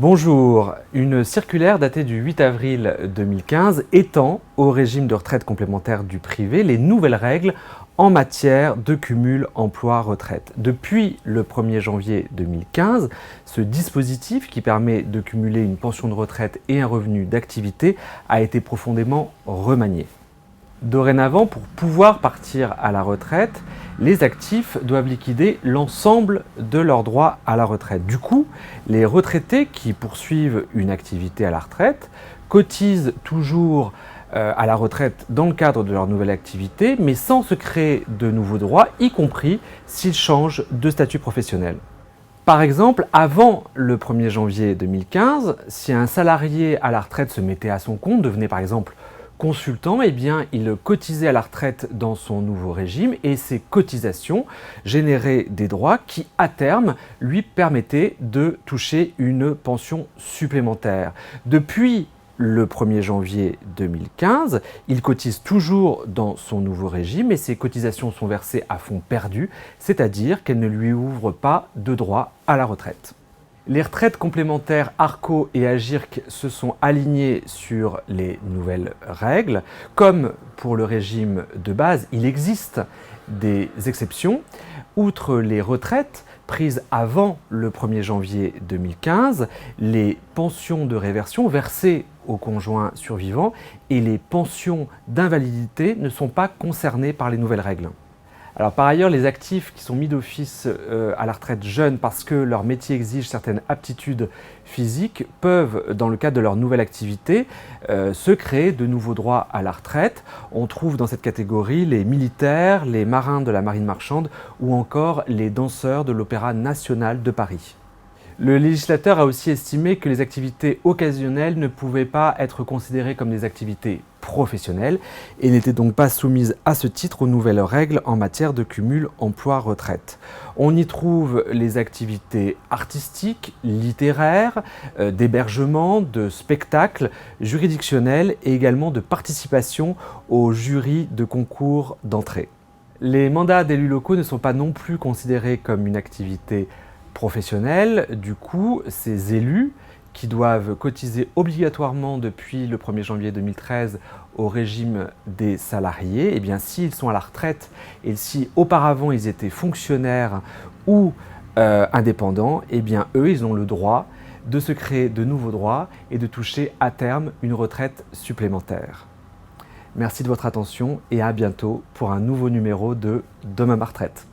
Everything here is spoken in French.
Bonjour, une circulaire datée du 8 avril 2015 étend au régime de retraite complémentaire du privé les nouvelles règles en matière de cumul emploi-retraite. Depuis le 1er janvier 2015, ce dispositif qui permet de cumuler une pension de retraite et un revenu d'activité a été profondément remanié. Dorénavant, pour pouvoir partir à la retraite, les actifs doivent liquider l'ensemble de leurs droits à la retraite. Du coup, les retraités qui poursuivent une activité à la retraite cotisent toujours à la retraite dans le cadre de leur nouvelle activité, mais sans se créer de nouveaux droits, y compris s'ils changent de statut professionnel. Par exemple, avant le 1er janvier 2015, si un salarié à la retraite se mettait à son compte, devenait par exemple consultant, eh bien, il cotisait à la retraite dans son nouveau régime et ces cotisations généraient des droits qui, à terme, lui permettaient de toucher une pension supplémentaire. Depuis le 1er janvier 2015, il cotise toujours dans son nouveau régime et ces cotisations sont versées à fonds perdu, c'est-à-dire qu'elles ne lui ouvrent pas de droit à la retraite. Les retraites complémentaires ARCO et AGIRC se sont alignées sur les nouvelles règles. Comme pour le régime de base, il existe des exceptions. Outre les retraites prises avant le 1er janvier 2015, les pensions de réversion versées aux conjoints survivants et les pensions d'invalidité ne sont pas concernées par les nouvelles règles. Alors, par ailleurs, les actifs qui sont mis d'office à la retraite jeunes parce que leur métier exige certaines aptitudes physiques peuvent, dans le cadre de leur nouvelle activité, se créer de nouveaux droits à la retraite. On trouve dans cette catégorie les militaires, les marins de la marine marchande ou encore les danseurs de l'Opéra national de Paris. Le législateur a aussi estimé que les activités occasionnelles ne pouvaient pas être considérées comme des activités professionnelles et n'étaient donc pas soumises à ce titre aux nouvelles règles en matière de cumul emploi-retraite. On y trouve les activités artistiques, littéraires, d'hébergement, de spectacles, juridictionnels et également de participation aux jurys de concours d'entrée. Les mandats d'élus locaux ne sont pas non plus considérés comme une activité professionnels. Du coup, ces élus qui doivent cotiser obligatoirement depuis le 1er janvier 2013 au régime des salariés, eh bien, s'ils sont à la retraite et si auparavant ils étaient fonctionnaires ou indépendants, eh bien, eux, ils ont le droit de se créer de nouveaux droits et de toucher à terme une retraite supplémentaire. Merci de votre attention et à bientôt pour un nouveau numéro de Demain ma retraite.